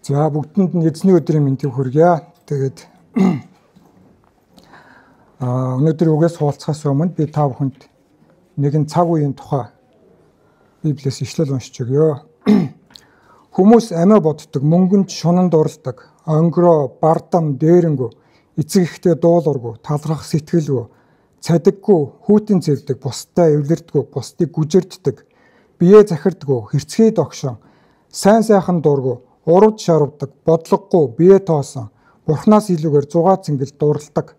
За бүгдэнд нь эзний өдрийн мэндийг хүргье. Тэгээд өнөөдөр үгээс хуваалцахаас өмнө би та бүхэнд нэгэн цаг үеийн тухай Библиэс ишлэл уншиж өгье. Хүмүүс амиа боддог, мөнгөнд шунанд уралдаг, онгороо, бардам, дээрэнгүү, эцэг ихтэй дуулуургүй, талрах сэтгэлгүй, цадиггүй, хүүтэн зэвдэг, бусдаа эвлэрдэггүй, бусдыг гүжирддэг, биеэ захирдаггүй, хэрцгий догшон, сайн сайхан дургүй, урд шарвдаг, бодлогогүй, бие тоосон, бурхнаас илүүгээр зугаа цэнгэл дуралдаг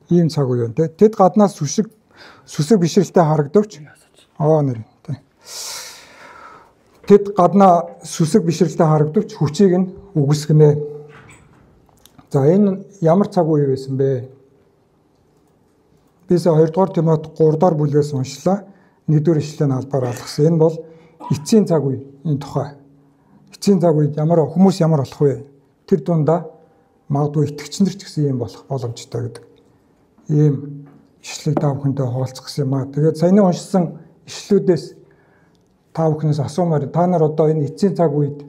ийм цаг үе юм те. Тэд гаднаас сүсэг бишрэлтэй харагдавч тэд гаднаа сүсэг бишрэлтэй харагдавч хүчийг нь үгүйсгэнэ. За энэ ямар цаг үе байсан бэ? Бис 2 дугаар Тимот 3 дугаар бүлгээс уншлаа. 1-р ишлэлийн албаар алгасан. Энэ бол эцсийн цаг үе энэ тухай. Эцсийн цаг үед хүмүүс ямар болох вэ? Тэр дундаа магадгүй итгэгч нар ч гэсэн ийм болох боломжтой гэдэг. Ийм ишлэг та бүхэндээ хуваалцах гэсэн юм аа. Тэгээд саяны уншсан ишлүүдээс та бүхнээс асуумаар та нар одоо энэ эцсийн цаг үед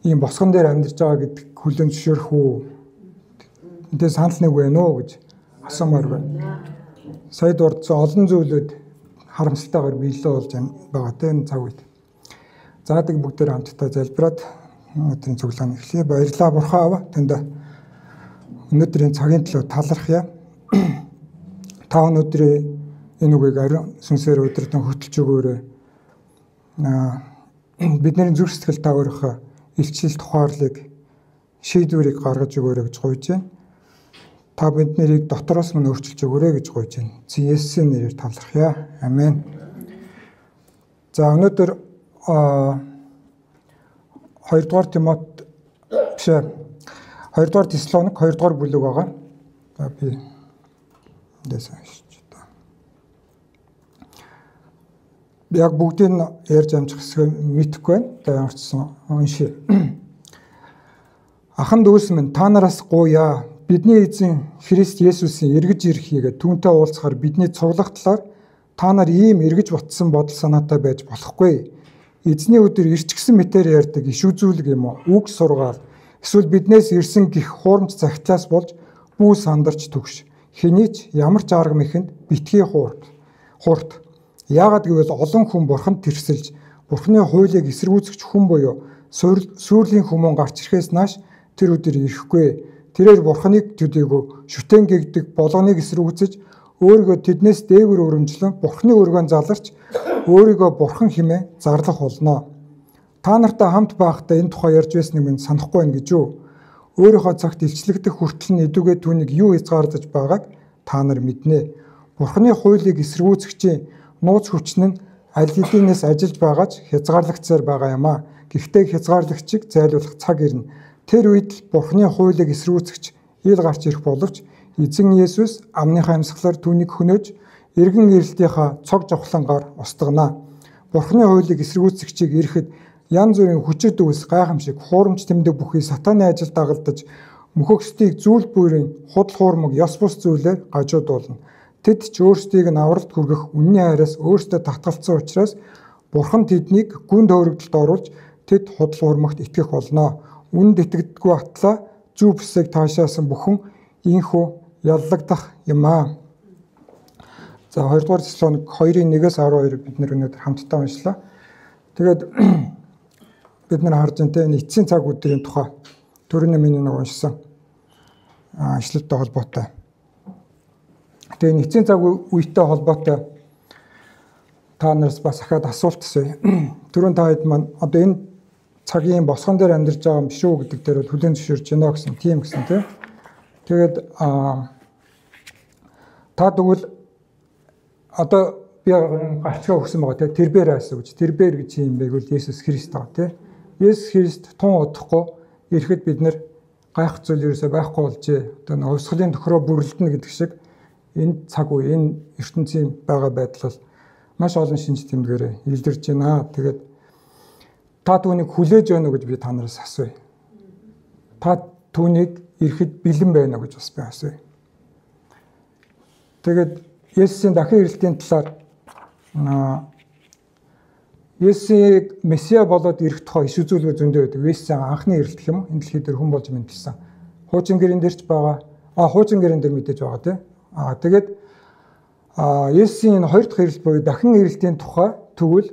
ийм босгон дээр амьдарч байгаа гэдэг хүлээн зөвшөөрөх үү? Эндээ санал нэг вэ нөө гэж асуумаар байна. Сая дурдсан олон зүйлүүд харамсалтайгаар биелээ болж байгаа тийм цаг үед. За тэг бүгдээр хамтдаа залбираад өнөөдрийн цуглаан эхлэе. Баярлалаа Бурхан Аав танд өнөөдрийн цагийн төлөө талархъя. Та өнөөдрийн энэ үгийг ариун сүнсээр өдөртөн хөтөлж өгөөрэй. Бидний зүрх сэтгэл та өөрийнхөө илчлэл тухаарлыг шийдвэрийг гаргаж өгөөрэй гэж гуйж байна. Та биднийг дотроос мань өөрчилж өгөөрэй гэж гуйж байна. Есүсийн нэрээр талархъя. Амен. За өнөөдөр 2 дугаар Тимот 2 дугаар Теслоник 2 дугаар бүлэг байгаа. За би дэсэн шүү дээ. Яг бүгдийг нь ярьж амжих хэсэг мэдэхгүй байна. За ямарчсан уншия. Ахан дүүс минь та нараас гуйя. Бидний эзэн Христ Есүсийн эргэж ирэхийг түүнтэй уулзахаар бидний цуглах талаар та нар ийм эргэж ботсон бодол санаатай байж болохгүй. Эзний өдөр ирчихсэн мэтээр ярьдаг иш үзүүлэг юм уу? Үг сургаал. Эсвэл биднээс ирсэн гих хуурамч загтлаас болж бүү сандарч төгш. Хэнийч ямар ч арга мэхэнд битгий хуурт. Яагад гэвэл олон хүн бурханд тэрсэлж бурхны хуулийг эсэргүүцэгч хүн буюу сүрлийн хүмүүн гарч ирэхээс нааш тэр өдөр ирэхгүй. Тэрээр бурхныг төдийгүй шүтэн гэгдэг болгоныг эсэргүүцэж өөрийгөө тэднээс дээгүр өрөмжлөн бурхны өргөөн заларч өөрийгөө бурхан хэмээн зарлах болно. Та нартай хамт байхдаа энэ тухай ярьж байсныг минь санахгүй байна гэж юу? Өөрийнхөө цагт илчлэгдэх хүртэл нэдүгээ түүнийг юу хязгаарлаж байгааг та нар мэднэ. Бурхны хуулийг эсэргүүцэгчийн нууц хүчин нь аль хэдийнээс ажиллаж байгаач хязгаарлагдсаар байгаа юм а. Гэхдээ хязгаарлагчийг зайлуулах цаг ирнэ. Тэр үед л бурхны хуулийг эсэргүүцэгч ил гарч ирэх боловч эзэн Есүс амныхаа амьсгалаар түүнийг хөнөөж эргэн ирэлтийнхаа цог жавхлангаар устгана. Бурхны хуулийг эсэргүүцэгчийг ирэхэд янз бүрийн хүчит үс гайхамшиг хуурамч тэмдэг бүхий сатаны ажил дагалдаж мөхөксдгийг зүйл бүрийн худал хуурмаг ёс бус зүйлээр гажуудуулна. Тэд ч өөрсдийг нь авралт хүргэх үнний хайраас өөрсдөө татгалцсан учраас бурхан тэднийг гүн төөрөгдөлд оруулж тэд худал хуурмагт итгэх болно. Үнд итгэдэггүй атлаа зүв бүсийг таашаасан бүхэн ийхүү яллагдах юм аа. За 2 дугаар Теслоник 2:1-ээс 12 бид нэр өнөөдөр хамтдаа уншлаа. Тэгээд бид нар харж байна те эцсийн цаг үеийн тухай төрөний миний нэг уншсан ишлэлтэй холбоотой. Тэгээд эцсийн цаг үетэй холбоотой та нараас бас ахаад асуулт асууя. Түрүүн та хэд маань одоо энэ цагийн босгон дээр амьдарч байгаа юм биш үү гэдэг дээр хүлээн зөвшөөрч байна гэсэн тийм гэсэн тийм. Тэгээд та тэгвэл одоо би гарцгаа өгсөн байгаа тийм тэрбэрээс гэж тэрбэр гэж юм бэ гэвэл Есүс Христ байгаа тийм. Есүс Христ тун удахгүй ирэхэд бид нэр гайх зүйл ерөөсөй байхгүй болжээ. Одоо хувьсгалын төхрөө бүрлдэнэ гэдэг шиг энэ цаг үе энэ ертөнцийн байгаа байдал бол маш олон шинж тэмдгээрээ илэрж байна. Тэгээд та түүнийг хүлээж байна уу гэж би та нараас асууя. Та түүнийг ирэхэд бэлэн байна уу гэж бас би асууя. Тэгээд Есүсийн дахин ирэлтийн талаар Есүсийг Месиа болоод ирэх тухай иш үзүүлгээ зөндөө байдаг. Есүсийн анхны ирэлт гэх юм. Энэ дэлхий дээр хүн болж мэндэлсэн. Хуучин гэрэн дээр ч байгаа. Хуучин гэрэн дээр мэдээж байгаа тийм. Тэгээд Есүсийн энэ хоёр дахь ирэлт буюу дахин ирэлтийн тухай тэгвэл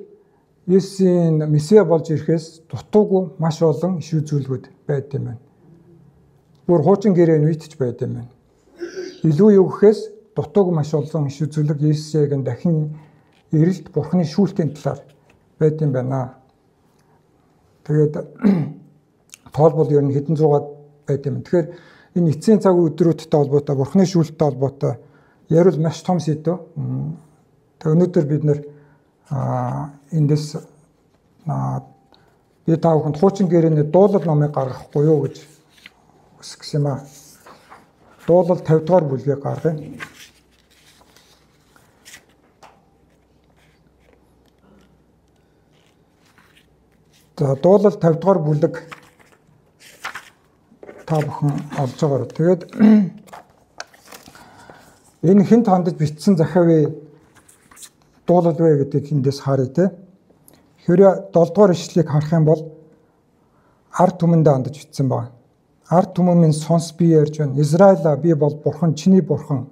Есүсийн Месиа болж ирэхээс дутуугүй маш олон иш үзүүлгүүд байд юм байна. Бүр хуучин гэрээний үед ч байд юм байна. Илүү юу гэхээс дутуугүй маш олон иш үзүүлэг Есүсийн дахин ирэлт Бурхны шүүлтийн талаар байд юм байна. Тэгээд тоолбол ер нь хэдэн зугаад байд юм. Тэгэхээр энэ эцсийн цаг өдрүүдтэй холбоотой Бурхны шүүлттэй холбоотой ярил маш том сэдв. Тэг өнөөдөр бид нэр эндээс би та бүхэнд хуучин гэрээний дуулал номыг гаргахгүй юу гэж хүсэх юм аа. Дуулал 50 дугаар бүлгийг гаргая. За дуулал 50 дугаар бүлэг та бүхэн олж байгаарай. Тэгээд энэ хэн тандж бичсэн Захави дуулал вэ гэдэг эндээс харъя те. Хэрэв 7 дугаар ишлэлийг харах юм бол ард түмэндээ хандж бичсэн байна. Ард түмэн минь сонс би ярьж байна. Израиля би бол бурхан, чиний бурхан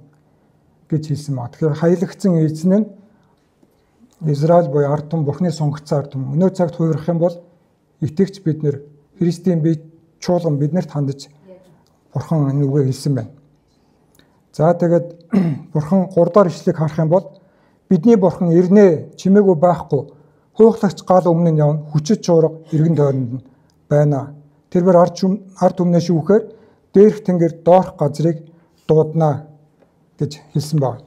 гэж хэлсэн байна. Тэгэхээр хаялгцсан эзэн нь Израиль буюу ард түмэн, бурхны сонгогдсон ард түмэн. Өнөө цагт хувирах юм бол итгэгч бид нэр Христийн бие чуулган биднэрт хандж бурхан энэ үгээ хэлсэн байна. За тэгээд бурхан 3 дахь ишлэгийг харах юм бол бидний бурхан ирнэ, чимээгүй байхгүй. Хуухлагч гал өмнө нь явна, хүчит чуурга эргэн тойронд нь байна. Тэрээр ард түмнээ шүүхээр дээрх тэнгэр доорх газрыг дуудана гэж хэлсэн байна.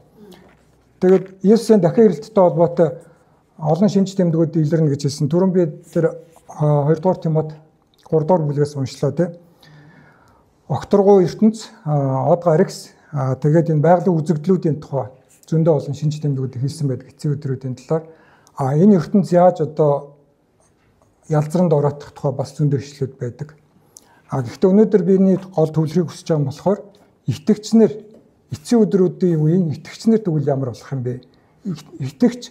Тэгээд Есүсийн дахин ирэлттэй холбоотой олон шинж тэмдгүүд илэрнэ гэж хэлсэн. Түрүүн би тэр 2 дугаар Тимот 3 дугаар бүлгээс уншлаа тий. Огторгуу ертөнц, од гарагс тэгээд энэ байгалийн үзэгдлүүдийн тухай зөндөө олон шинж тэмдгүүд хэлсэн байдаг эцсийн өдрүүдийн талаар. Энэ ертөнц яаж одоо ялзранд ороодох тухай бас зөндөө ишлүүд байдаг. Гэхдээ өнөөдөр биний гол төвлөрийг хүсэж байгаа юм болохоор итгэгчнэр эцсийн өдрүүдийн үеийн итгэгчнэр тэгвэл ямар болох юм бэ? Итгэгч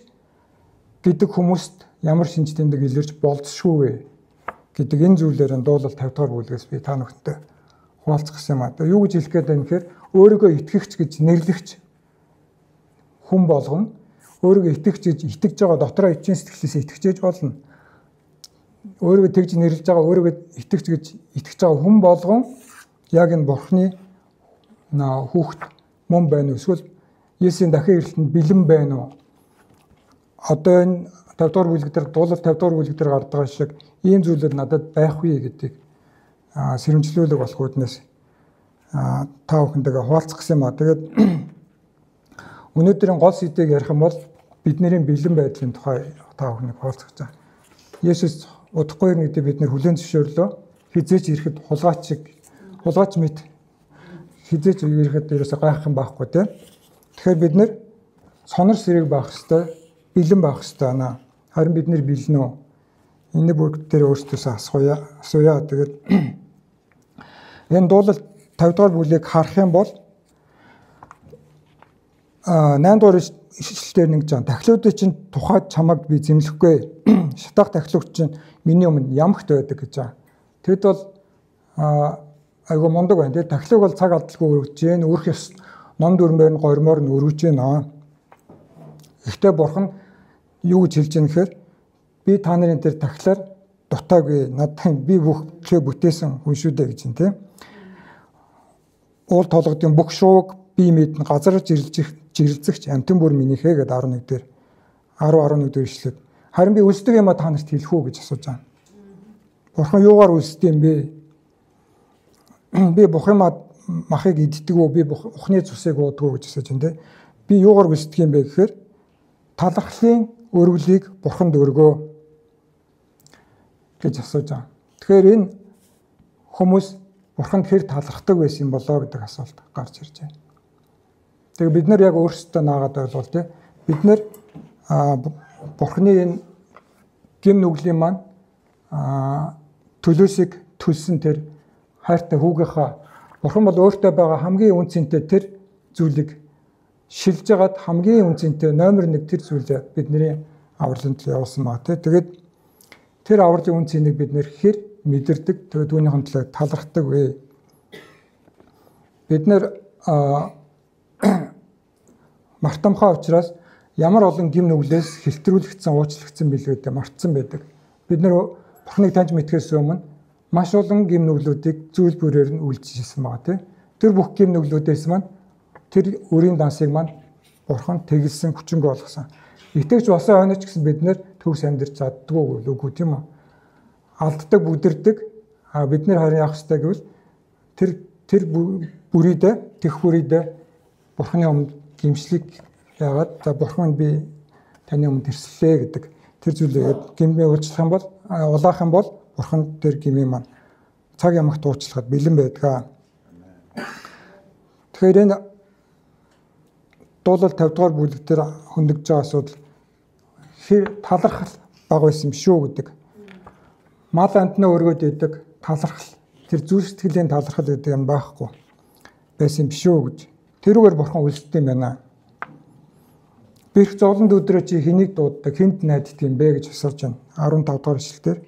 гэдэг хүмүүст ямар шинж тэмдэг илэрч болцсохгүй вэ гэдэг энэ зүйлээр дуулал 50 дугаар бүлгээс би та бүхэнтэй хуваалцах гэсэн юм аа. Юу гэж хэлэх гээд байна гэхээр өөрийгөө итгэгч гэж нэрлэгч хүн болгоно. Өөрийгөө итгэгч гэж итгэж байгаа дотроо эцсийн сэтгэлээс итгэж болно. Өөрийгөө тэгж нэрлэж байгаа өөрийгөө итгэгч гэж итгэж байгаа хүн болгон яг энэ бурхны хүүхэд мөн байна уу? Эсвэл Есүсийн дахин ирэлтэнд бэлэн байна уу? Одоо энэ 50 дугаар бүлэг дээр дуулал 50 дугаар бүлэг дээр гардаг шиг ийм зүйлүүд надад байх вэ гэдэг сэрэмжлүүлэг болох үүднээс та бүхэндээ хуваалцах гэсэн юм аа. Тэгээд өнөөдрийн гол сэдвийг ярих юм бол бидний бэлэн байдлын тухай та бүхэнд хуваалцах гэж байна. Есүс удахгүй ирнэ гэдэг бид нэр хүлээн зөвшөөрлөө. Хизээч ирэхэд хулгайч мэт хизээч ирэхэд ерөөсөй гайхах юм байхгүй тийм. Тэгэхээр бид нэр сонор сэрэг байх хэвээр бэлэн байх хэвээр байна. Харин бид нэр бэлэн үү? Энэ бүгд дээр өөрсдөөсөө асууя. Тэгээд энэ дуулал 50 дугаар бүлгийг харах юм бол 8 дугаар ишлэлээр нэг жаа тахилуудын чинь тухайд чамайг би зэмлэхгүй. Шатаах тахилууч чинь миний өмнө ямагт байдаг гэж байгаа. Тэгэд бол айгу мундаг байна. Тэгээд тахилууг бол цаг алдалгүй өргөж जैन өрх ёс ном дүрмээр нь гормоор нь өргөж байна. Гэхдээ бурхан юу гэж хэлж байгаа нэхээр би та нарын дээр тахилаар дутаагүй. Надад би бүхлээ бүтээсэн хүн шүү дээ гэж юм тийм. Уул толгодын бүх шууг би мэднэ газарч жирэлзэгч амтэн бүр минийхээ гэдэг 11 дээр 10-11 дээр ишлээд харин би үлсдэг юм а та нарт хэлэх үү гэж асууж байгаа. Бурхан юугаар үлсдэг юм бэ? Би бухан махыг иддэг үү? Би ухны цусыг уудаг уу гэж асууж байна те. Би юугаар үлсдэг юм бэ гэхээр талархлын өргөлийг бурханд өргөө гэж асууж байгаа. Тэгэхээр энэ хүмүүс бурханд хэр талархдаг байсан юм болоо гэдэг асуулт гарч ирж байна. Тэгээ бид нар яг өөрсдөө наагаад ойлгол тий. Бид нар бурханы энэ гим нүглийн маань төлөөсийг төлсөн тэр хайртай хүүгийнхаа бурхан бол өөртөө байгаа хамгийн үнцэнтэй тэр зүйлийг шилж агаад хамгийн үнцэнтэй номер 1 тэр зүйлээ бидний авраланд явуулсан маа тий. Тэгээд тэр авралын үн цэнийг бид нэр хэр мэдэрдэг, тэгээд түүнийхэн төлөө талархдаг вэ? Бид нэр мартамхай учраас ямар олон гим нүглээс хэлтрүүлэгдсэн, уучлагдсан билгүүдээ мартсан байдаг. Бид нэр Бурхныг таньж мэдхээс өмнө маш олон гим нүглүүдийг зүйл бүрээр нь үйлчилсэн байгаа тийм. Тэр бүх гим нүглүүдээс маань тэр өрийн дансыг маань Бурхан тэгэлсэн хүчинг болгосон. Итгэж болсон хойноч гэсэн бид нэр төгс амьдарч чаддгүй үгүй тийм үү? Алддаг, бүдэрдэг. Бид нэр харин явах хэрэгтэй гэвэл тэр бүрийдээ, тех бүрийдээ Бурханы өмнө гимшлиг яагаад за Бурхан би таны өмнө тэрслээ гэдэг тэр зүйлээ гимээ уучлах юм бол улаах юм бол Бурхан тэр гимээ маань цаг ямагт уучлахад бэлэн байдаг. Тэгэхээр энэ дуулал 50 дугаар бүлэг дээр хөндөгж байгаа асуудал талархал бага байсан юм шүү гэдэг. Мал амтнаа өргөд идэг талархал тэр зүйл сэтгэлийн талархал гэдэг юм байхгүй байсан юм шүү гэж. Тэрүүгээр Бурхан үлддэг юм байна. Бэрх зовлонд өдрөө чи хэнийг дууддаг, хэнд найддаг юм бэ гэж асууж байна. 15 дугаар ишлэлээр.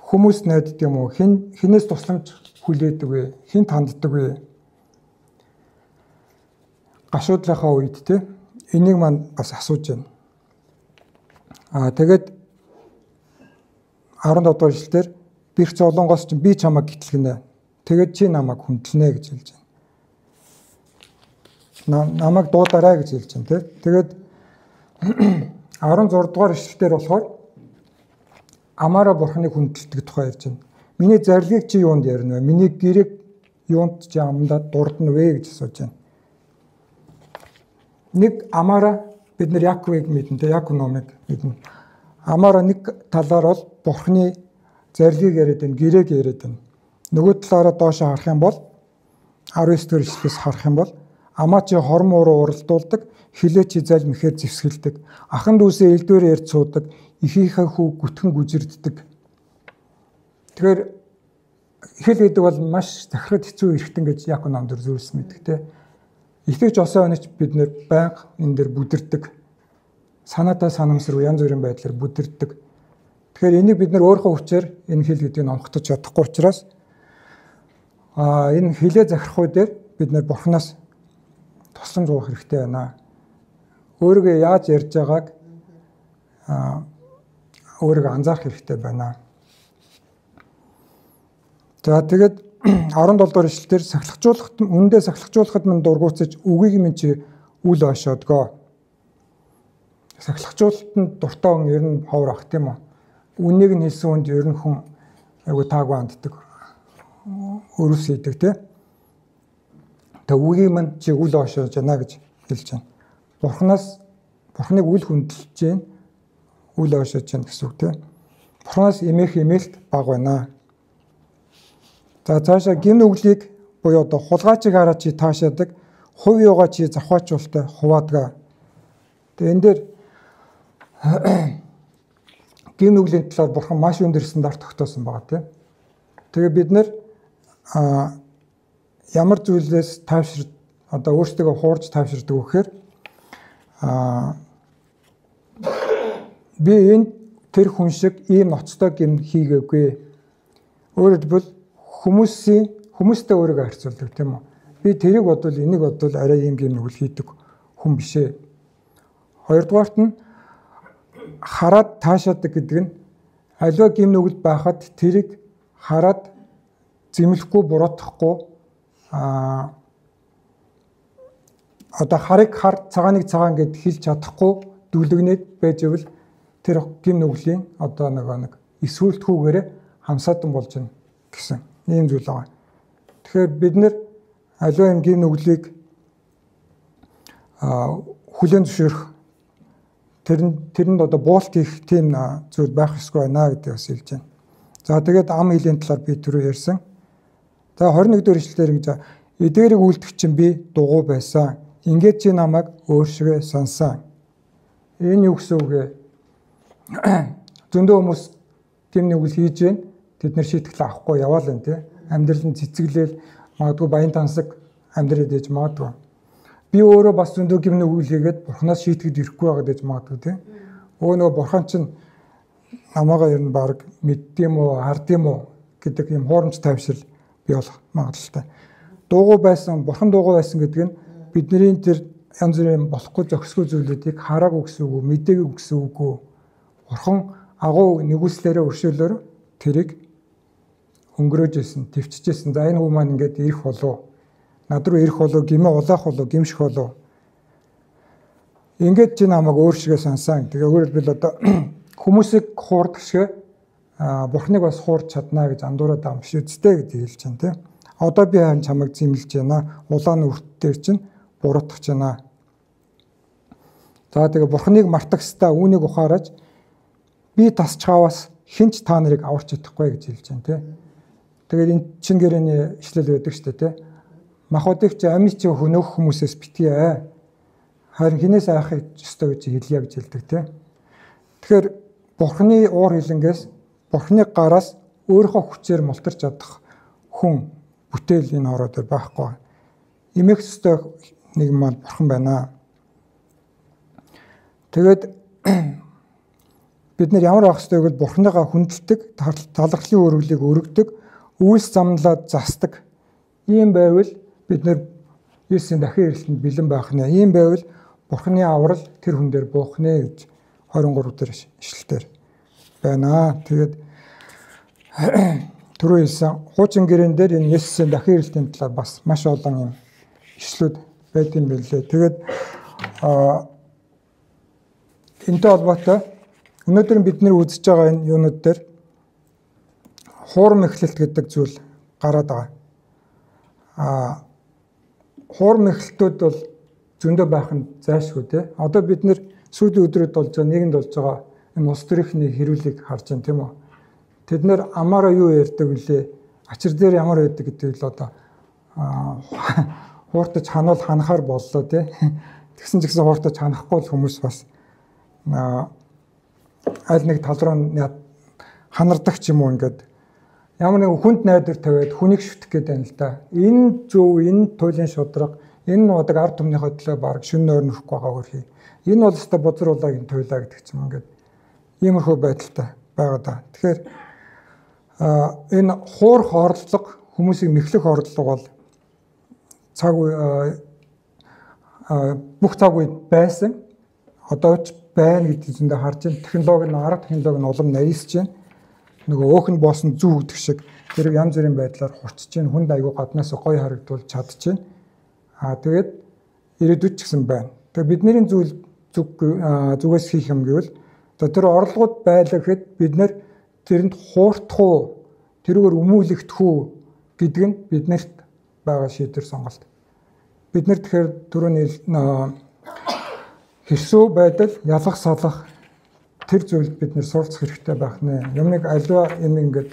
Хүмүүс найддаг юм уу? Хинээс тусламж хүлээдэг вэ? Хинт ханддаг вэ? Гашуудлахаа үед те энийг маань бас асууж байна. Тэгээд 15 дугаар ишлэлээр бэрх зовлонгоос чинь би чамайг гитлгэнэ. Тэгээд чи намайг хүндэлнэ гэж хэлж байна. Намайг дуудаарай гэж хэлж байна тий. Тэгээд 16 дугаар ишлэлээр болохоор амаараа Бурханыг хүндэлдэг тухай ярьж байна. Миний зарлигийг чи юунд ярина вэ? Миний гэрээг юунд чи амдаа дурдна вэ гэж асууж байна. Нэг амаараа бид нар Яаковыг мэднэ тий. Яаков номыг мэднэ. Амаараа нэг талаар бол Бурханы зарлигийг яриад байна, гэрээг яриад байна. Нөгөө талаараа доош харах юм бол 19 дэх ишлээс харах юм бол амаа чи хормоо руу уралдуулдаг, хилээ чи залм ихээр зэвсгэлдэг, ахан дүүсээ элдвэр ярьж суудаг, ихийнхээ хүү гүтгэн гүжирддэг. Тэгэхээр хэл гэдэг бол маш захирал хэцүү эрхтэн гэж Яаков номд зөвлөсөн мэдэг те. Итгэж осон өнөч бид нэр байнга энэ дэр бүдэрдэг. Санаатай санамсруу янз бүрийн байдлаар бүдэрдэг. Тэгэхээр энийг бид нэр өөрийнхөө хүчээр энэ хэл гэдгийг онготож чадахгүй учраас энэ хилээ захирахуй дээр бид нэр Бурханаас тусламж гуйх хэрэгтэй байна. Өөрийгөө яаж ярьж байгааг өөрийгөө анзаарах хэрэгтэй байна. За тэгээд 17 дугаар ишлэлээр сахилгажуулахад үндэ сахилгажуулахад минь дургуутсаж үгийг минь чи үл ойшоодгоо. Сахилгажуулалтанд дуртай хүн ер нь ховор ах тийм үү? Үнийг нь хэлсэн хүнд ер нь хүн айгу таагүй анддаг. Өрөвс хийдэг тийм. Тэг үгийг минь чи үл ойшоож байна гэж хэлж байна. Бурханыг үл хүндэлж जैन үл ойшоож байна гэсэн үг тийм. Бурханаас эмээх эмээлт баг байна. За цаашаа гин нүглийг буюу одоо хулгайчиг хараа чи таашаадаг, хувь юугаа чи завхаачуултай хуваадаг. Тэгээ энэ дээр гин нүглийн талаар Бурхан маш өндөр стандарт тогтоосон байгаа тийм. Тэгээ бид нэр ямар зүйлээс тайвшир одоо өөрсдөө хуурж тайвширдаг вэхээр би энэ тэр хүн шиг ийм ноцтой гин хийгээгүй. Өөрөөр хэлбэл хүмүүстэй өөрийгөө харьцуулдаг тийм үү. Би тэрийг бодвол энийг бодвол арай ийм гин нүгэл хийдэг хүн бишээ. Хоёрдугаарт нь хараад таашаадаг гэдэг нь аливаа гин нүгэл байхад тэрийг хараад зэмлэхгүй буруутгахгүй одоо харыг хар цагааныг цагаан гэд хэлж чадахгүй дүлгнээд байж ивэл тэр гин нүглийн одоо нэг эсвэлтгүйгээр хамсаадан болж байна гэсэн ийм зүйл байгаа. Тэгэхээр бид нэр аливаа юм гин нүглийг хүлээн зөвшөөрөх тэрэнд одоо буулт хийх тийм зүйл байх ёсгүй байна гэдэг бас хэлж байна. За тэгээд ам хийлийн талаар би түрүү ярьсан. За 21 дэх ишлэлээр ингэж эдгээрийг үлдэх чинь би дугуй байсан. Ингээд чи намайг өөршгөө сонсон. Энэ юу гэсэн үг вэ? Зөндөө хүмүүс тийм нэг үл хийж байна. Тэд нэр шийтгэл авахгүй яваал энэ тий. Амьдрал нь цэцгэлээл магадгүй баян тансаг амьдраад ээж магадгүй. Би би өөрөө бас зөндөө гимн үйл хийгээд бурхнаас шийтгэж ирэхгүй байгаа гэж магадгүй тийм. Нөгөө бурхан чинь намайгаа ер нь баг мэддэм үү, хардсан уу гэдэг юм хуурамч тайвшрал бий болох магадлалтай. Дуугүй байсан, бурхан дуугүй байсан гэдэг нь бидний тэр янз бүрийн болохгүй зохисгүй зүйлүүдийг хараагүй гэсэн үг, мэдээгүй гэсэн үг. Бурхан агуу нэгүслээрээ өршөөлөөр тэрийг өнгөрөөж исэн, төвчж исэн. За энэ хүмүүс маань ингээд ирэх болов. Над руу ирэх болов, гимээ улаах болов, гимших болов. Ингээд чи намайг өөр шигээ сансан. Тэгээ өөрөөр хэлбэл одоо хүмүүсийг хуурдаг шиг бурхныг бас хуурч чадна гэж андуураад байгаа юм биш үстэй гэж хэлж байна тийм. Одоо би харин чамайг зэмлэж байна. Улааны үрт дээр чинь буруутгах байна. За тэгээ бурхныг мартагстай үүнийг ухаараж би тасчгааваас хинч та нарыг аварч чадахгүй гэж хэлж байна тийм. Тэгээд энэ чин гэрээний ишлэл байдаг шүү дээ тийм. Махуудыг чи амийн чи хөнөөх хүмүүсээс битгий. Харин хинээс айхыг ёстой гэж хэлье гэж хэлдэг тийм. Тэгэхээр бурхны уур хилэнгээс бурхны гараас өөрийнхөө хүчээр мултарч чадах хүн бүтээл энэ хороо дээр байхгүй. Имэх ёстой нэг мал бурхан байна. Тэгээд бид нар ямар авах ёстой гэвэл бурхныгаа хүндэлдэг, талархлын өргөлийг өргөдөг, үйлс замналаад засдаг. Ийм байвал бид нар Есүсийн дахин ирэлтэнд бэлэн байх нэ. Ийм байвал бурхны аврал тэр хүн дээр буух нэ гэж 23 дээр ишлэлээр байна. Тэгээд түрүү хэлсэн хуучин гэрээн дээр энэ Есүсийн дахин ирэлтийн талаар бас маш олон юм ишлүүд байдсан байлээ. Тэгээд энэтэй холбоотой өнөөдөр бид нэр үзэж байгаа энэ юунууд дээр хуурм эхлэлт гэдэг зүйл гараад байгаа. Хуурм эхлэлтүүд бол зөндөө байх нь зайлшгүй тий. Одоо бид нэр сүүлийн өдрүүд болж байгаа нэгэнд болж байгаа энэ улс төрийнхний хэрүүлийг харж байна тийм үү. Тэд нэр амаараа юу ярьдаг вүлээ? Ачир дээр ямар байдаг гэдэг л одоо хууртаж хануул ханахаар боллоо тий. Тэгсэн ч гэсэн хууртаж ханахгүй хүмүүс бас аль нэг тал руу ханардаг ч юм уу ингээд ямар нэг хүнд найдар тавиад хүнийг шүтэх гээд байна л да. Энэ зөв, энэ туйлын шудраг, энэ нуудаг ард түмнийхөө төлөө баг шүн нойр нөхгүй байгаа хөрхий. Энэ бол өстой бозруулаагийн туйлаа гэдэг ч юм ингээд иймэрхүү байдалтай байгаа да. Тэгэхээр энэ хуурах орлого, хүмүүсийг мэхлэх орлого бол цаг бүх цаг үед байсан. Одоо ч байна гэдэг зөндөө харж байна. Технологи нь арга технологи нь улам нарийсж байна. Нөгөө өөхн боосон зүг гэдэг шиг тэр янз бүрийн байдлаар хурцж байна. Хүнд аягүй гаднаас гоё харагдвал чадчихээн. Тэгээд ирээдүйд ч гэсэн байна. Тэгээд бидний зүгээс хийх юм гэвэл тэр орлогод байлаа гэхэд бид нэр тэрэнд хуурдах уу, тэрүүгээр өмүүлэгдэх үү гэдэг нь биднэрт байгаа шийдвэр сонголт. Бид нар тэгэхээр түрүүний хэрсүү байдал, ялах салах тэр зүйлд бид нэр суралцах хэрэгтэй байх нэ. Юмныг альва юм ингээд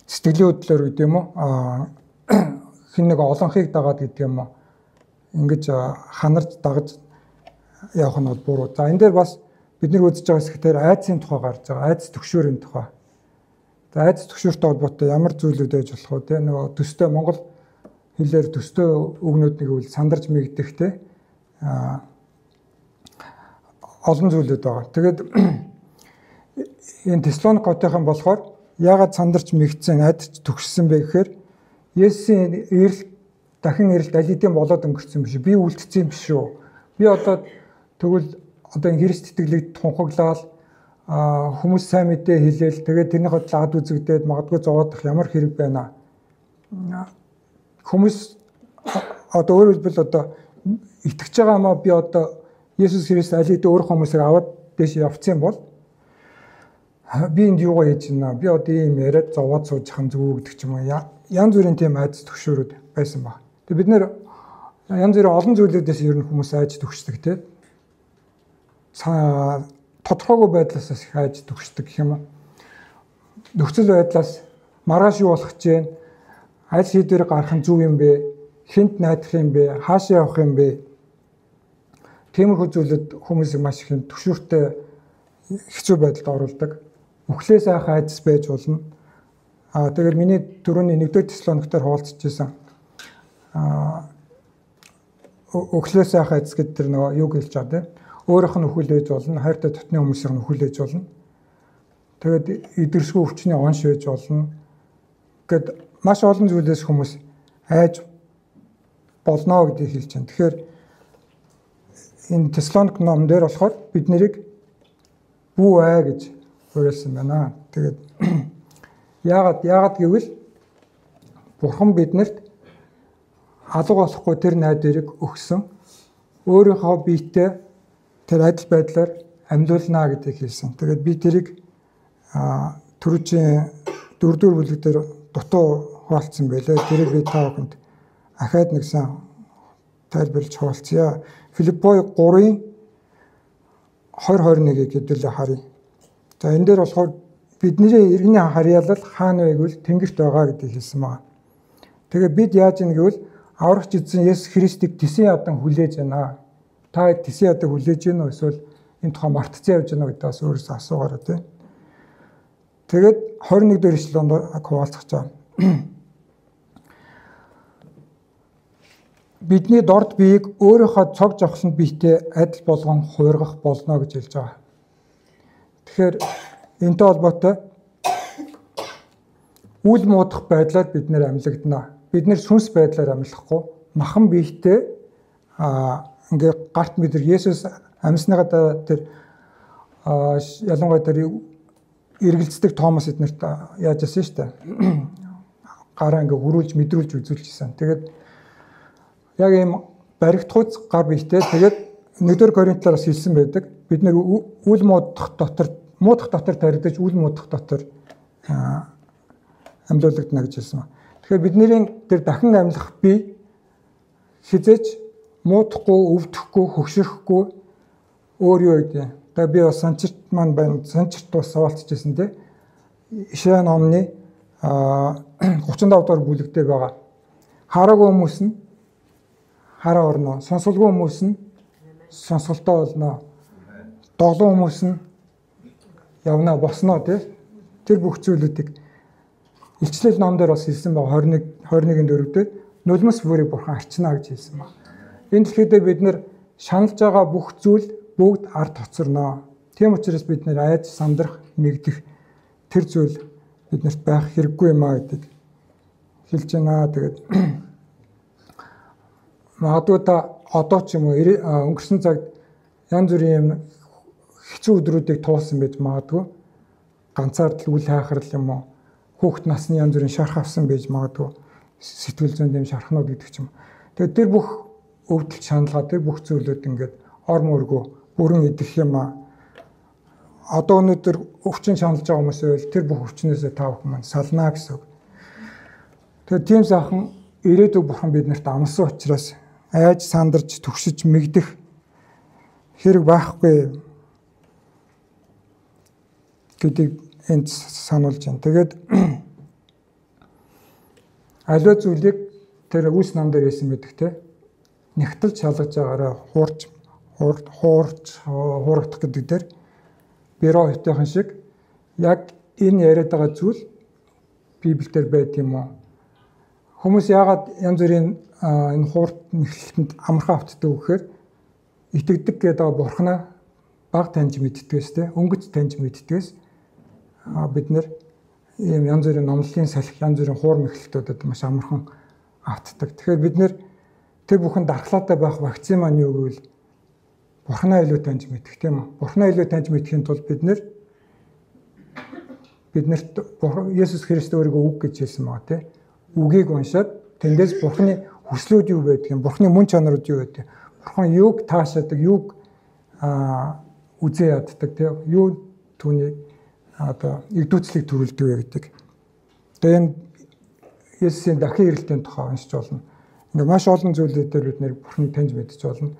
сэтгэлийн хөдлөлөөр гэдэг юм уу? Хин нэг олонхийг дагаад гэдэг юм уу? Ингэж ханарч дагаж явах нь бол буруу. За энэ дээр бас бид нар үзэж байгаа хэсгээр айдсын тухай гарч байгаа. Айдс төгшөөрийн тухай. За айдс төгшөөртэй холбоотой ямар зүйлүүд байж болох вэ? Тэ нөгөө төстэй Монгол хэлээр төстэй үгнүүдийг үл сандарч мэгдэх те олон зүйлүүд байгаа. Тэгээд энэ Теслоникотойхон болохоор яагаад сандарч мэгдсэн айдч төгссөн бэ гэхээр Есүсийн ирэлт дахин ирэлт аль хэдийн болоод өнгөрсөн биш. Би үлдсэн юм биш үү? Би одоо тэгвэл одоо энэ Христ итгэлийг тунхаглаад хүмүүс сайн мэдээ хэлээл тэгээд тэрнийхээ төлөө ад үзэгдээд магадгүй зовоодох ямар хэрэг байна. Хүмүүс одоо өөрөөр хэлбэл одоо итгэж байгаа маа би одоо Есүс Христ аль хэдийн өөр хүмүүсийг аваад дэш явцсан бол би энд юугаа хийж байна? Би одоо ийм яриад зовоод сууж хам зүг гэдэг ч юм уу. Янз бүрийн тийм айдас төгшөөрүүд байсан ба. Тэгээ бид нэр янз бүрийн олон зүйлүүдээс ер нь хүмүүс айж төгсдөг тийм. Тодорхойгүй байдлаас их айж төгсдөг гэх юм уу. Нөхцөл байдлаас маргааш юу болох гэж байна? Аль шийдвэр гарах нь зөв юм бэ? Хинт найдах юм бэ? Хаашаа явах юм бэ? Тиймэрхүү зүйлүүд хүмүүсийг маш их төвшөртэй хэцүү байдалд оруулдаг. Мөхлөөс айх айдас байж болно. Тэгээд миний түрүүний 1-р Теслониктоор хуваалцаж байсан өглөө сайхан эз гэдэг тэр нөгөө юу гэлж байгаа тийм. Өөрийнх нь өхүүлж болно, хайртай дотны хүмүүсийг нь өхүүлж болно. Тэгээд идэрсгүй өвчний онш байж болно. Гэт маш олон зүйлээс хүмүүс айж болно гэдгийг хэлж байна. Тэгэхээр энэ Тесалоник номон дээр болохоор бид нарыг бүү ай гэж хуриалсан байна. Тэгээд яагаад гэвэл Бурхан биднэрт алга болохгүй тэр найдварыг өгсөн. Өөрийнхөө биетэй тэр адил байдлаар амьдуулна гэдгийг хэлсэн. Тэгээд би тэрийг түрүүчийн 4-р бүлэг дээр дутуу хуваалцсан байлээ. Тэрийг би та бүхэнд ахаад нэгсэн тайлбарлаж хуваалцъя. Филиппой 3-ын 20-21-ийг хэдүүлээ харъя. За энэ дээр болохоор бидний иргэний харьяалал хаана вэ гэвэл тэнгэрт байгаа гэдгийг хэлсэн байна. Тэгээ бид яаж ийн гэвэл аврагч эзэн Есүс Христийг тэсийн ядан хүлээж байна. Та тэсийн ядан хүлээж гин үү эсвэл энэ тухай мартцсан явж байна гэдээ бас өөрөөсөө асуугаарай тийм. Тэгээд 21 дэх эшлэлд хуваалцах чам. Бидний дорд биеийг өөрийнхөө цог жавхланд биетэй адил болгон хуургах болно гэж хэлж байгаа. Тэгэхээр энэтэй холбоотой үл муудах байдлаар бид нэр амьлагдана. Бид нэр сүнс байдлаар амьлахгүй махан биетэй ингээ гарт мэдэр Есүс амьсныгаа тэр ялангуяа тэр эргэлздэг Томас эднэрт яаж асан шүү дээ. Гараа ингээ хөрүүлж мэдрүүлж үзүүлчихсэн. Тэгээд яг ийм баригдхуйц гар биетэй тэгээд 1-р Коринтлоор бас хэлсэн байдаг. Бид нэр үл муудах дотор таригдаж үл муудах дотор амьлуулагдана гэж хэлсэн ба. Тэгэхээр бидний тэр дахин амьлах бие хизээж муудахгүй, өвдөхгүй, хөгшөрөхгүй өөр юу гэдэг. Тэгээ би бас санчирт маань байна. Санчирт бас суулцчихсэн тий. Ишая номны 35 дугаар бүлэгтээ байгаа. Хараагүй хүмүүс нь хараа орно. Сонсолгүй хүмүүс нь сонсголтоо болно. Доглон хүмүүс нь явна босно тий. Тэр бүх зүйлүүдийг Илчлэл номдэр бас хэлсэн баг 21-ийн 4-дээр нулимс бүрийг Бурхан арчна гэж хэлсэн баг. Энэ дэлхийдээ бид нэр шаналж байгаа бүх зүйл бүгд ард тоцорно. Тийм учраас бид нэр айж сандрах, нэгдэх тэр зүйл биднэрт байх хэрэггүй юм а гэдэг хэлж байна. Тэгээд магадгүй та одоо ч юм уу өнгөрсөн цагт янз бүрийн юм хэцүү өдрүүдийг туулсан байж магадгүй. Ганцаардл үл хайхрал юм уу? Хүүхэд насны янз бүрийн шарх авсан байж магадгүй. Сэтгэл зүйн дэм шархнууд гэдэг ч юм. Тэгээд тэр бүх өвдөл шаналгаа тэр бүх зүйлүүд ингээд ор мөргөө бүрэн идэх юм а. Одоо өнөөдөр өвчин шаналж байгаа хүмүүс байвал тэр бүх өвчнөөсөө та бүхэн маань сална гэсэн үг. Тэгээд тийм сайхан ирээдүйг Бурхан биднэрт амласан учраас айж сандарч түгшиж мэгдэх хэрэг байхгүй гэдгийг энд сануулж байна. Тэгээд аливаа зүйлийг тэр үс нам дээр хэлсэн байдаг те. Нэгтэл шалгаж байгаараа хуурдах гэдэг дээр бюро хэтийнхэн шиг яг энэ яриад байгаа зүйл Библиэлд байд юм уу? Хүмүүс яагаад янз бүрийн энэ хуурд нэхлэлтэнд амархан автдаг гэхээр итгэдэг гэдэг Бурханаа баг таньж мэддгээс те өнгөц таньж мэддгээс бид нэр ийм янз бүрийн номлолын салхи янз бүрийн хуур мэхлэлтүүдэд маш амархан автдаг. Тэгэхээр бид нэр тэр бүхэн дархлаатай байх вакцин маань юу гэвэл Бурханаа илүү таньж мэдэх тийм үү? Бурханаа илүү таньж мэдэхийн тулд биднэрт Есүс Христ өөрийгөө үг гэж хэлсэн байгаа тийм. Үгийг уншаад тэндээс Бурханы хүслүүд юу байдаг юм? Бурханы мөн чанарууд юу байдаг? Бурхан юуг таашаадаг, юуг үзээ яддаг тийм. Юу түүний одоо игдүүцлийг төрүүлдэг вэ гэдэг. Тэгээ энэ Есүсийн дахин ирэлтийн тухай уншиж болно. Ингээ маш олон зүйлүүдээр бид нэр Бурханыг таньж мэдэж болно.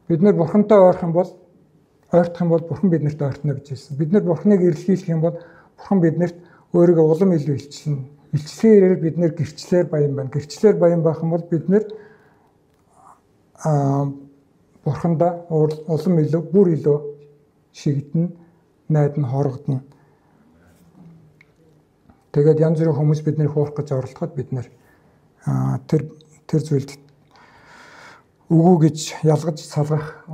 Бид нэр Бурхантай ойрох юм бол Бурхан биднэрт ойртно гэж хэлсэн. Бид нэр Бурханыг эрэлхийлэх юм бол Бурхан биднэрт өөрийгөө улам илүү илчилнэ. Илчлэхээр бид нэр гэрчлэлээр баян байна. Гэрчлэлээр баян байх юм бол бид нэр Бурхандаа улам илүү бүр илүү шигдэнэ, найдан хорогдно. Тэгээд янз бүрийн хүмүүс биднийг хуурах гэж оролдоход бид нэр тэр тэр зүйлд үгүй гэж ялгаж салгах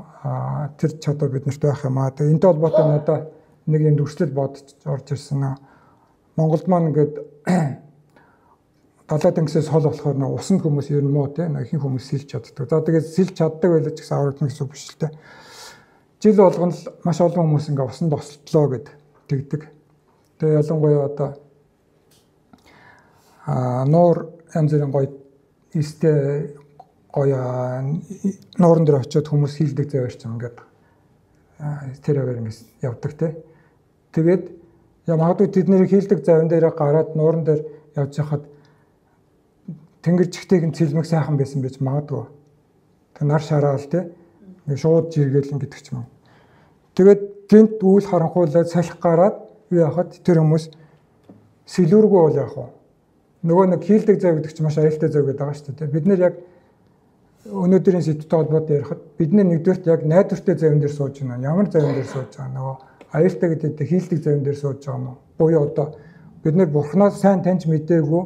тэр чадвар биднэрт байх юм аа. Тэгээ энэтэй холбоотой надад нэг юм дүрслэл бодож орж ирсэн. Монголд маань ингээд далаад ангисээс хол болохоор нэг усанд хүмүүс ер нь муу те нэг ихэнх хүмүүс сэлж чаддаг. За тэгээд сэлж чаддаг байлаа ч гэсэн аврагдана гэсэн үг биш л те. Жил болгоно л маш олон хүмүүс ингээд усанд ослтлоо гэд тэгдэг. Тэгээ ялангуяа одоо нуур янз бүрийн гоё истэ гоё нуурын дээр очиод хүмүүс хийлдэг заваарч юм ингээд тэр аваар ингээд явдаг те. Тэгээд магадгүй тэдний хийлдэг завин дээр гараад нуурын дээр явж хахад тэнгэр жигтэйг нь цэлмэг сайхан байсан байж магадгүй. Тэг нар шараал те ингээд шууд жиргээл ингээд ч юм. Тэгээд гинт үйл харанхуулаад салхи гараад юу яхад тэр хүмүүс сэлүүргүй бол яах вэ? Нөгөө нэг хийлдэг зав гэдэг чинь маш аюултай зав гэдэг байгаа шүү дээ. Бид нэр яг өнөөдрийн сэдвтэй холбоотой ярихад бидний нэгдүгээрт яг найдвартай завин дээр сууж байна. Ямар завин дээр сууж байгаа нөгөө аюултай гэдэг хийлдэг завин дээр сууж байгаа юм уу? Буюу одоо бид нэр бурхнаас сайн таньж мэдээгүй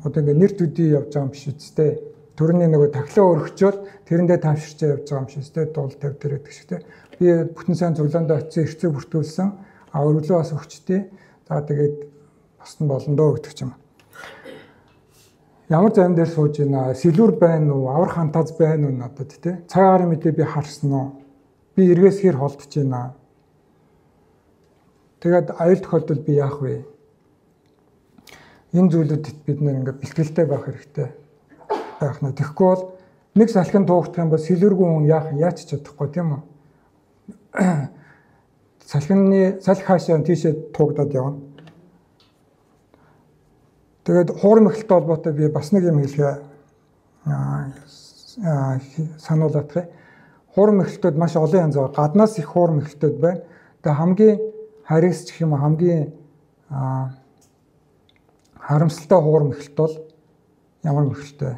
одоо ингээд нэр төдий явж байгаа юм биш үстэй. Төрний нөгөө тахлаа өргөчөөл тэрэндээ тавширчаа явж байгаа юм шиг үстэй. Дул тавь тэр гэдэг шиг те. Би бүтэн сайн цуглаандаа очисон эрцээ бүртгүүлсэн. Өргөлөө бас өгчтэй. За тэгээд бас нь болно доо гэдэг юм. Ямар завин дээр сууж байна? Сэлүүр байна уу? Авар хантаз байна уу надад те? Цагаараа мэдээ би харсан уу? Би эргээс хэр холдож байна? Тэгээд аюул тохиолдолд би яах вэ? Энэ зүйлүүдэд бид нэр ингээд бэлтгэлтэй байх хэрэгтэй байх нь. Тэгэхгүй бол нэг салхин туугдах юм бол сэлүүргүй хүн яач чадахгүй тийм үү? Салхи хаашаа тийшээ туугдаад явна. Тэгээд хуурам эхлэлтэй холбоотой би бас нэг юм хэлхээ сануулах гэх. Хуурам эхлэлтүүд маш олон янз байгаа. Гаднаас их хуурам эхлэлтүүд байна. Тэгээд хамгийн харигсч гэх юм хамгийн харамсалтай хуурам эхлэлт бол ямар эхлэлтэй.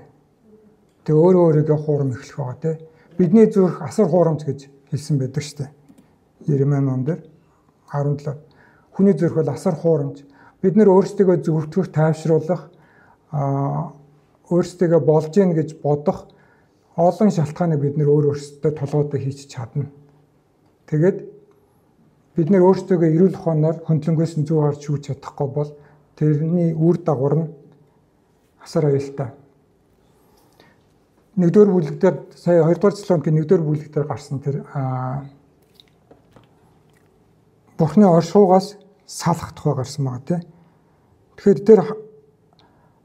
Тэгээ өөрөө өөрийгөө хуурам эхлэх байгаа тийм. Бидний зүрх асар хуурамч гэж хэлсэн байдаг шүү дээ. Иремья ном дээр 17. Хүний зүрх бол асар хуурамч. Бид нэр өөрсдөө зөвтгөх, тайвшруулах, өөрсдөө болж гин гэж бодох олон шалтгааныг бид нэр өөрсдөө толгойдоо хийчих чадна. Тэгээд бид нэр өөрсдөө эрүүл ухаанаар хөндлөнгөөс нь зөв харж шүүж чадахгүй бол тэрний үр дагавар нь асар аюултай. Нэгдүгээр бүлэг дээр сая 2 дугаар Тесалоникийн 1-р бүлэг дээр гарсан тэр Бурхны оршуугаас салах тухай гарсан байгаа тийм. Тэгэхээр тэр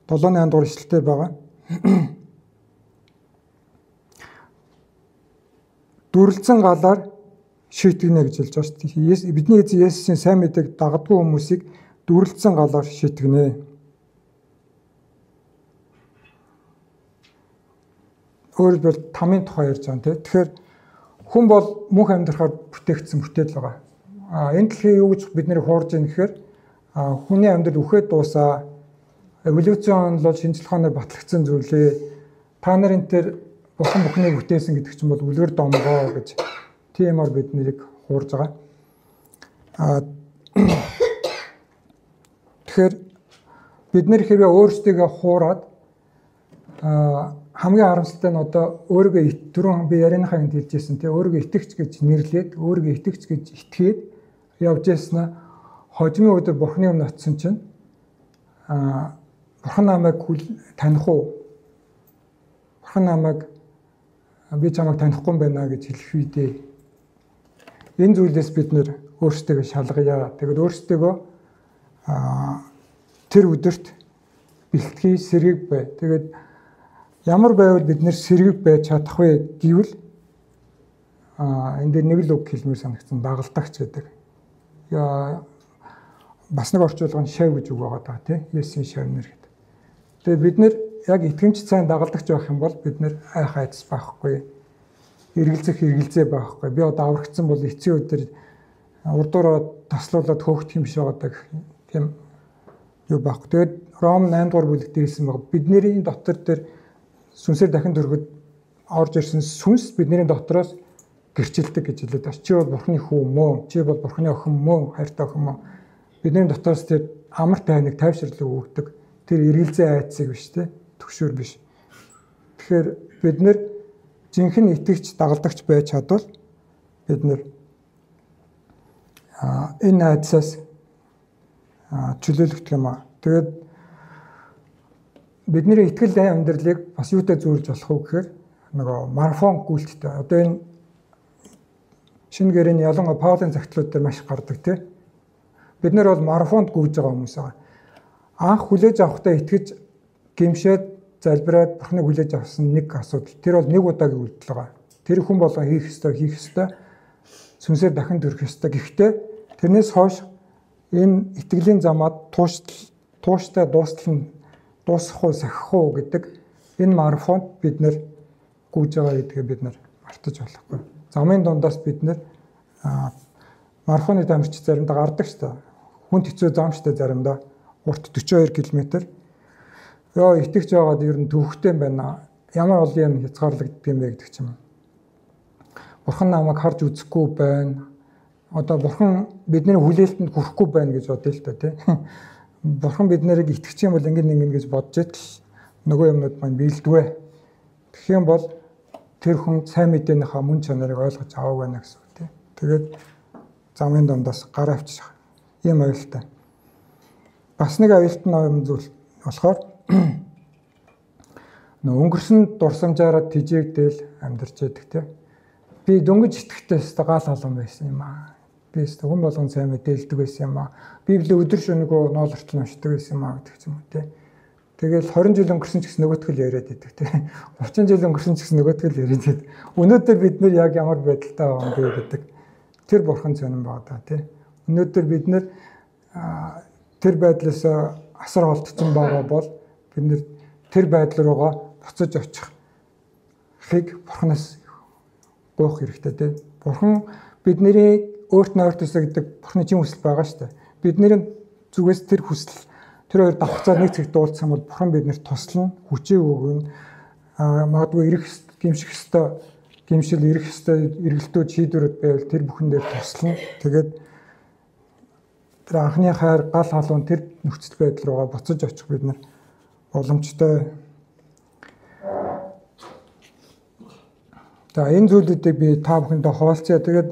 7-8 дугаар ишлэлтэй байгаа. Дүрлцэн галаар шийтгэнэ гэж хэлж байгаа шүү дээ. Бидний эзэн Есүсийн сайн мэдээг дагадгүй хүмүүсийг дүрлцэн галаар шийтгэнэ. Өөрөлдвөл тамийн тухай ярьж байгаа тийм. Тэгэхээр хүн бол мөнх амьдрахаар бүтээгдсэн бүтээл байгаа. Энэ дэлхий юу гэж бид нэр хуурж ийн гэхээр хүний амьдрал үхээд дуусаа эволюцийн бол шинжлэх ухаанаар батлагдсан зүйлээ та нарын тэр бурхан бүхнийг бүтээсэн гэдэг чинь бол үлгэр домгоо гэж тиймэр бид нэрийг хуурж байгаа. Тэгэхээр бид нэр хэрвээ өөрсдөө хуураад хамгийн харамсалтай нь одоо өөрийгөө түрүүн би ярианыхаа энд хэлжсэн тийм өөрийгөө итгэгч гэж нэрлээд өөрийгөө итгэгч гэж итгээд явж яснаа хожимын өдөр бурхны өмнө очисон чинь бурхан намайг таних уу? Бурхан намайг би чамайг танихгүй байна гэж хэлэх үедээ энэ зүйлээс бид нэр өөрсдөө шалгая. Тэгэд өөрсдөө тэр өдөрт бэлтгэе сэргийг бай. Тэгээд ямар байвал бид нэр сэргийг байж чадах вэ гэвэл энэ дээр нэг л үг хэлмээр санагдсан дагалдагч гэдэг. Бас нэг орчуулга нь шав гэж үг байгаа даа тийм Есүсийн шавнэр гэдэг. Тэгээ бид нэр яг итгэмж сайн дагалдагч байх юм бол бид нэр айх айдас байхгүй. Эргэлзээ байхгүй. Би одоо аврагдсан бол эцсийн өдөр урдуураа таслуулаад хөөхт юм шиг байгаа тийм юу байхгүй. Тэгээд Ром 8 дугаар бүлэгт хэлсэн байгаа. Бидний дотор дээр сүнсээр дахин төрөхөд орж ирсэн сүнс бидний дотроос гэрчилдэг гэж хэлээд байна. Чи бол бурхны хүү мөө? Чи бол бурхны охин мөө? Хайртай охин мөө? Бидний дотроос тэр амар тайныг тайвширлыг өгдөг. Тэр эргэлзээ айцыг биш те. Төгшөөр биш. Тэгэхээр бид нэр жинхэнэ итгэгч дагалдагч байж чадвал бид нэр энэ найдсаас чөлөөлөгдөх юм аа. Тэгээд бидний итгэл амьдралыг бас юутай зүйрлж болох вэ гэхээр нөгөө марафон гүйлттэй. Одоо энэ шинэ гэрээний ялангуяа Паулийн загтлууд дээр маш гардаг тий. Бид нэр бол марафонд гүйж байгаа хүмүүс байгаа. Анх хүлээж авахдаа итгэж гимшээд залбираад Бурхныг хүлээж авсан нэг асуудал. Тэр бол нэг удаагийн үйлдэл байгаа. Тэр хүн болгон хийх ёстой. Сүнсээр дахин төрөх ёстой. Гэхдээ тэрнээс хойш энэ итгэлийн замаад тууштай дуусах уу, сахих уу гэдэг энэ марафонд бид нэр гүйж байгаа гэдгээ бид нэр мартаж болохгүй. Замын дундаас бид нэр марафоны дамжч заримдаа гардаг шүү дээ. Хүнд хэцүү зам шүү дээ заримдаа. Урт 42 км. Йоо итгэж байгаад ер нь төвхтэй байна. Ямар олон юм хязгаарлагддаг юм бэ гэдэг чинь. Бурхан намайг харж үзэхгүй байна. Одоо бурхан бидний хүлээлтэнд хүрэхгүй байна гэж бодъё л да тий. Бурхан бид нарыг итгэж юм бол ингэн гэж бодож итэл нөгөө юмнууд маань биелдвэ. Тэгэх юм бол тэр хүн сайн мэдээнийхээ мөн чанарыг ойлгож аваагүй байна гэсэн үг тий. Тэгээд замын дундаас гар авчих ийм аюултай. Бас нэг аюултай юм зүйл болохоор өнгөрсөн дурсамжаараа тижээгдээл амьдарч байдаг тий. Би дөнгөж итгэхдээ гал халуун байсан юм аа. Би хүн болгон сайн мэдээлдэг байсан юм аа. Библийн өдөр шөнөгүй ноолорч уншдаг байсан юм аа гэдэг юм тий. Тэгэл 20 жил өнгөрсөн ч гэсэн нөгөөтгөл яриад байдаг тий. 30 жил өнгөрсөн ч гэсэн нөгөөтгөл яриад байдаг. Өнөөдөр бид нэр яг ямар байдалтай байгаа юм бэ гэдэг тэр бурхан сонирн байгаа да тий. Өнөөдөр бид нэр тэр байдлаас асар холдсон байгаа бол бид нэр тэр байдал руугаа буцаж очихыг бурханаас гуйх хэрэгтэй тий. Бурхан бидний өөрт нь ойртосоо гэдэг бурхны чин хүсэл байгаа шүү дээ. Бидний зүгээс тэр хүсэл тэр хоёр давхцаар нэг цэгт дуулсан бол бурхан биднэрт туслана, хүчээ өгнө. Магадгүй ирэх гимших ёстой, гимшил ирэх ёстой эргэлтүүд шийдвэрүүд байвал тэр бүхэн дээр туслана. Тэгээд тэр анхны хайр гал халуун тэр нөхцөл байдал руугаа буцаж очих бид нар боломжтой. За энэ зүйлүүдийг би та бүхэндээ хуваалцъя. Тэгээд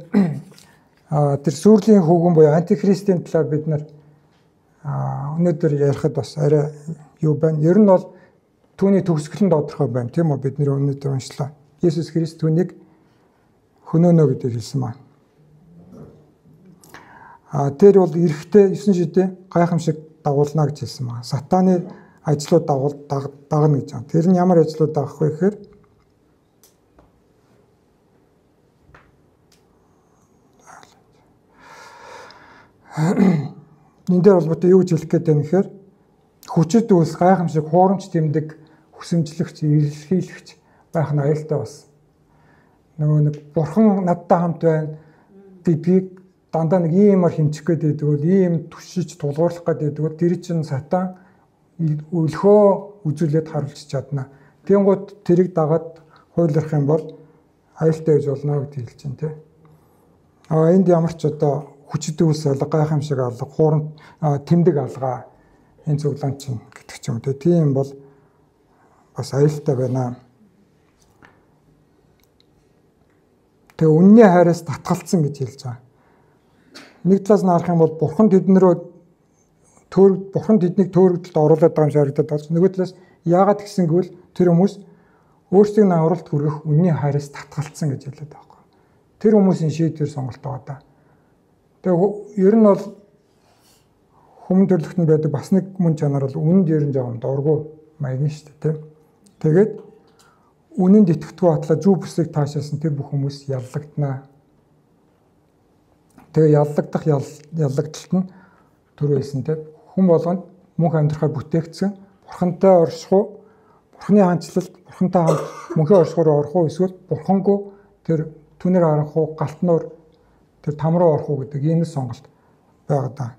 тэр сүрлийн хүүгэн буюу антихристийн талаар бид нар өнөөдөр ярихад бас арай юу байна. Ер нь бол түүний төгсгөл нь тодорхой байна. Тийм үү? Бид нэр өнөөдөр уншлаа. Есүс Христ түүнийг хөнөөнө гэдээр хэлсэн байна. Тэр бол эрэхтэй 9 шидэ гайхамшиг дагуулна гэж хэлсэн байна. Сатаны ажлууд дагна гэж байна. Тэр нь ямар ажлууд дагах вэ гэхээр энэ дээр холбоотой юу гэж хэлэх гээд байна гэхээр хүчит үлс гайхамшиг хуурамч тэмдэг хүсэмжлэгч илэрхийлэгч байх нь аюултай бас. Нөгөө нэг бурхан надтай хамт байна гэдгийг дандаа нэг иймэр хэмжих гээд байдаг бол ийм түшиж тулгуурлах гээд байдаг бол тэр чинь сатан өлхөө үзүүлээд харуулж чадна. Тэнгууд тэрийг дагаад хуйлрах юм бол аюултай гэж болно гэдгийг хэлж байна тий. Энд ямар ч одоо хүчит үлс алга гайхамшиг алга хуурамч тэмдэг алга энэ цуглаан чинь гэдэг ч юм уу тийм бол бас аюултай байна. Тэгээ үнний хайраас татгалцсан гэж хэлж байгаа. Нэг талаас нь харах юм бол бурхан бурхан тэднийг төөрөгдөлд оруулаад байгаа юм шиг харагдаад байна. Нөгөө талаас яагаад гэсэнгүүл тэр хүмүүс өөрсдийн авралт хүргэх үнний хайраас татгалцсан гэж хэлээд байгаа. Тэр хүмүүсийн шийдвэр сонголт байгаа даа. Тэгээ ер нь бол хүмүүн төрлөختөнд байдаг бас нэг мөн чанар бол үнэнд ер нь жоохон дургу маягийн шүү дээ тийм. Тэгээд үнэнд итгэдэггүй батлаа зүв бүсийг таашаасан тэр бүх хүмүүс яллагдана. Тэгээ яллагдах яллагдалт нь төр байсан тийм. Хүн болгонд мөнх амьдрахаар бүтээгдсэн бурхантай орших уу, бурханы хаанчлалд бурхантай хамт мөнхийн оршихоор орох уу эсвэл бурхангүй тэр түнэр харах уу, галтнуур тэр там руу орох уу гэдэг ийм сонголт байгаа даа.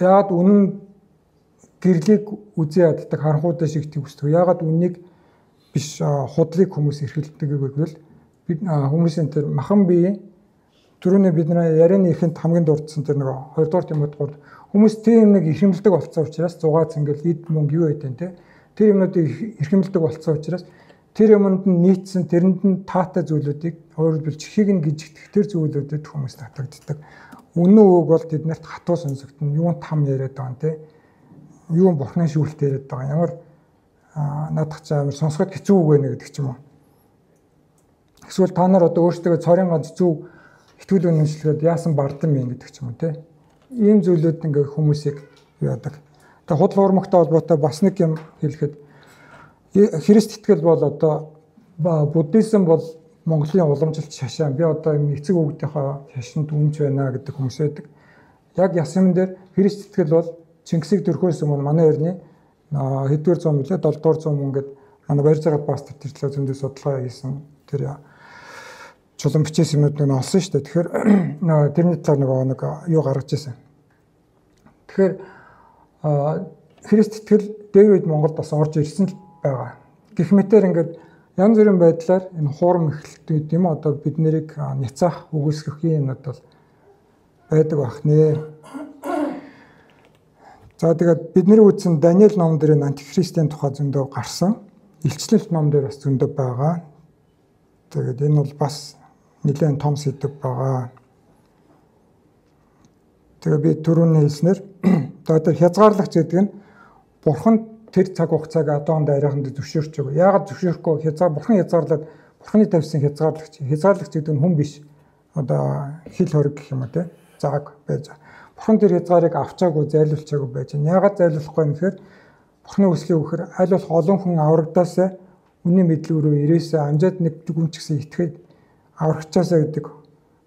Яагаад үнэн гэрлийг үзээ яддаг харанхуудаа шиг төгсдөг. Яагаад үннийг биш худлыг хүмүүс эрхэлдэг гэвэл бид хүмүүсийн тэр махан бие түрүүний бидний ярианы ихэнд хамгийн дурдсан тэр нэг 2 дугаар Тимотед 3 хүмүүс тийм нэг ихэмлдэг болцсон учраас зугаа цэнгэл эд мөнгө юу байдэн те тэр юмнуудыг эрхэмлдэг болсон учраас тэр юмд нь нийцсэн тэрэнд нь таатай зүйлүүдийг өөрөөр хэлбэл чихийг нь гжигдэх тэр зүйлүүдэд хүмүүс татагддаг. Үнэн үг бол тэднэрт хатуу сонсогдно. Юун там яриад байгаа юм те. Юун бурхны шүүлт яриад байгаа. Ямар наадах ч амар сонсоход хэцүү үг байна гэдэг ч юм уу. Эсвэл та нар одоо өөрсдөө цорын ганц зөв итгүүл үнэмшлэхэд яасан бардам юм гэдэг ч юм уу те. Ийм зүйлүүд ингээ хүмүүсийг яадаг. Тэгээ худал хуурмагтай холбоотой бас нэг юм хэлэхэд Христ итгэл бол одоо буддизм бол Монголын уламжлалт шашаа. Би одоо энэ эцэг өвгдийнхаа шашинд үнж байна гэдэг хүмүүс байдаг. Яг ясман дээр Христ итгэл бол Чингисийг төрхөөс өмнө манай эртний хэдвэр зуун мөлөө 7 дугаар зуун ингээд манай Баярзагат пастор тэрчлээ зөндөө судалгаа хийсэн. Тэр чулуун бичсэн юмнууд нэг олсон шүү дээ. Тэгэхээр тэрний талаар нэг юу гаргаж ирсэн. Тэгэхээр Христ итгэл дээр үед Монголд бас орж ирсэн байгаа. Гэх мэтээр ингээд янз бүрийн байдлаар энэ хуурм эхлэлтүүд юм одоо бид нэрийг няцаах үгүйсгэх юмнууд бол байдаг байх нэ. За тэгээд бидний үзсэн Даниэл ном дээр антихристийн тухай зөндөө гарсан. Илчлэлт ном дээр бас зөндөө байгаа. Тэгээд энэ бол бас нэлээд том сэдв байгаа. Тэгээ би түрүүний хэлснээр одоо хязгаарлагч гэдэг нь бурхан тэр цаг хугацааг адуунд арайханд зөвшөөрч байгаа. Яагаад зөвшөөрөхгүй? Бурхан хязгаарлаад бурханы тавьсан хязгаарлагч. Хязгаарлагч гэдэг нь хүн биш. Одоо хил хориг гэх юм уу те. Зааг байж. Бурхан тэр хязгаарыг авчаагүй, зайлуулчаагүй байж. Яагаад зайлуулахгүй юм гэхээр бурханы үслийг өгөхөр аль болох олон хүн аврагдаасаа үнийн мэдлэг рүү ирээсээ амжаад нэг хүн ч гэсэн итгэхэд аврагчаасаа гэдэг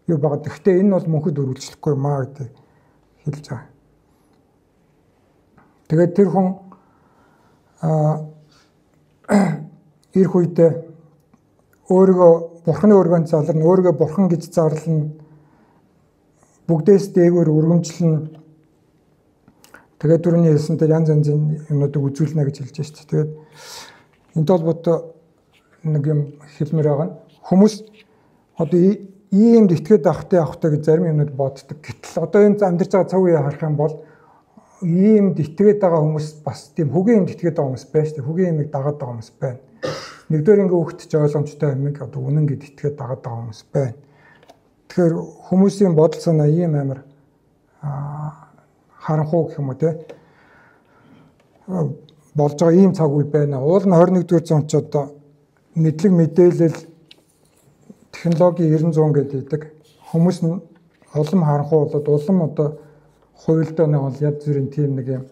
юу байгаа. Гэхдээ энэ бол мөнхөд үргэлжлэхгүй юм аа гэдэг хэлж байгаа. Тэгээд тэр хүн ирэх үедээ өөрийгөө бурханы өргөнд зарлана, өөрийгөө бурхан гэж зарлана, бүгдээс дээгүүр өргөмжлөн. Тэгээд түрүүний хэлсэн тэр янз янзын юмнуудыг үзүүлнэ гэж хэлж байна шүү дээ. Тэгээд энэ толботой нэг юм хэлмээр байгаа нь хүмүүс одоо иймд итгээд авахтай гэж зарим юмнууд боддог. Гэтэл одоо энэ амьдарч байгаа цаг үеийг харах юм бол иймд итгээд байгаа хүмүүс бас тийм хөгийн юмд итгээд байгаа хүмүүс байна шүү дээ. Хөгийн юмыг дагаад байгаа хүмүүс байна. Нэгдүгээр ингээ хөвгтөж ойлгомжтой юмыг одоо үнэн гэд итгээд дагаад байгаа хүмүүс байна. Тэгэхээр хүмүүсийн бодол санаа ийм амар харанхуй гэх юм уу те болж байгаа ийм цаг үе байна. Уул нь 21-р зуунд ч одоо мэдлэг мэдээлэл технологи 900 гэдэг хүмүүс нь улам харанхуй болоод улам одоо хуйлдаа нэг бол янз бүрийн тийм нэг юм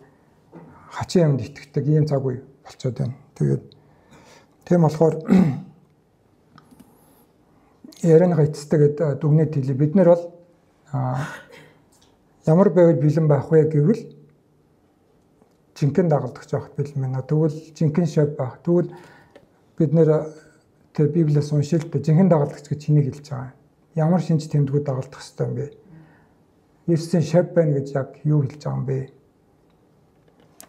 хачин юмд итгэдэг ийм цаг үе болчиход байна. Тэгээд тийм болохоор ярианыга эцэстээ дүгнээд хэлээ. Бид нар бол ямар байвал бэлэн байх вэ гэвэл жинхэнэ дагалдагч байх бэлэн байна. Тэгвэл жинхэнэ шав байх. Тэгвэл бид нэр тэр Библиэс уншил та жинхэнэ дагалдагч гэж хэнийг хэлж байгаа. Ямар шинж тэмдгүүд дагалдах хэрэгтэй юм бэ? Есүсийн шав байна гэж яг юу хэлж байгаа юм бэ?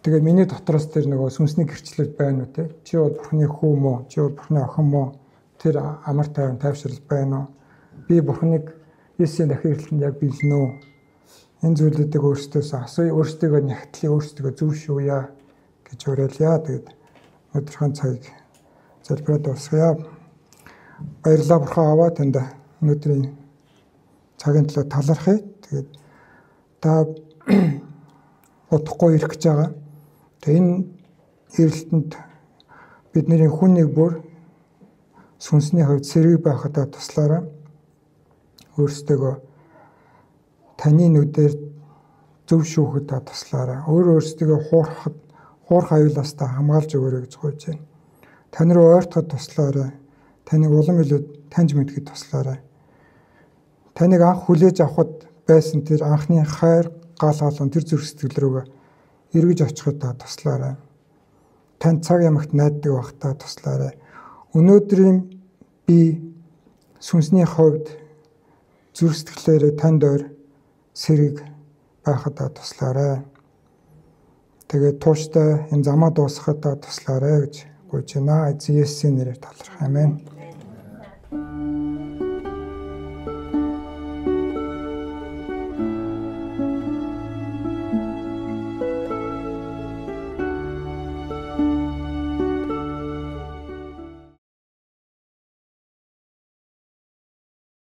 Тэгээ миний дотроос тэр нөгөө сүнсний гэрчлэл байна уу те? Чи бол бурхны хүү мө? Чи бол бурхны охин мө? Тэр амар тайван тайвшрал байна уу? Би бурхныг Есүсийн дахин ирэлтэнд яг билнэ үү? Энэ зүйлүүдийг өөрсдөөс асууя, өөрсдөө нягтлаа, өөрсдөө зөвшөөе гэж уриалъя. Тэгээд өдрийн цагийг залбираад дуусгая. Баярлалаа бурхан аваа танд өнөөдрийн цагийн төлөө талархъя. Тэгээд та утгагүй ирэх гэж байгаа. Тэгээд энэ ирэлтэнд бидний хүн нэг бүр сүнсний хувьд сэрэг байхад туслаараа өөрсдөө таны нүдээр зөв шүүхэд туслаараа өөрсдөө хуурах аюулаас та хамгаалж өгөөрэй гэж гуйж байна. Тань руу ойртоход туслаарай. Таныг улам илүү таньж мэдхэд туслаарай. Таныг анх хүлээж авахд байсан тэр анхны хайр гал халуун тэр зүрх сэтгэл рүүгээ эргэж очиход та туслаарай. Тань цаг ямагт найддаг байхдаа туслаарай. Өнөөдрийн би сүнсний хувьд зүрх сэтгэлээрээ танд ойр сэрэг байхад туслаарай. Тэгээд тууштай энэ замаа дуусгахад туслаарай гэж гуйж байна. Эзэн Есүсийн нэрээр талархах. Амен.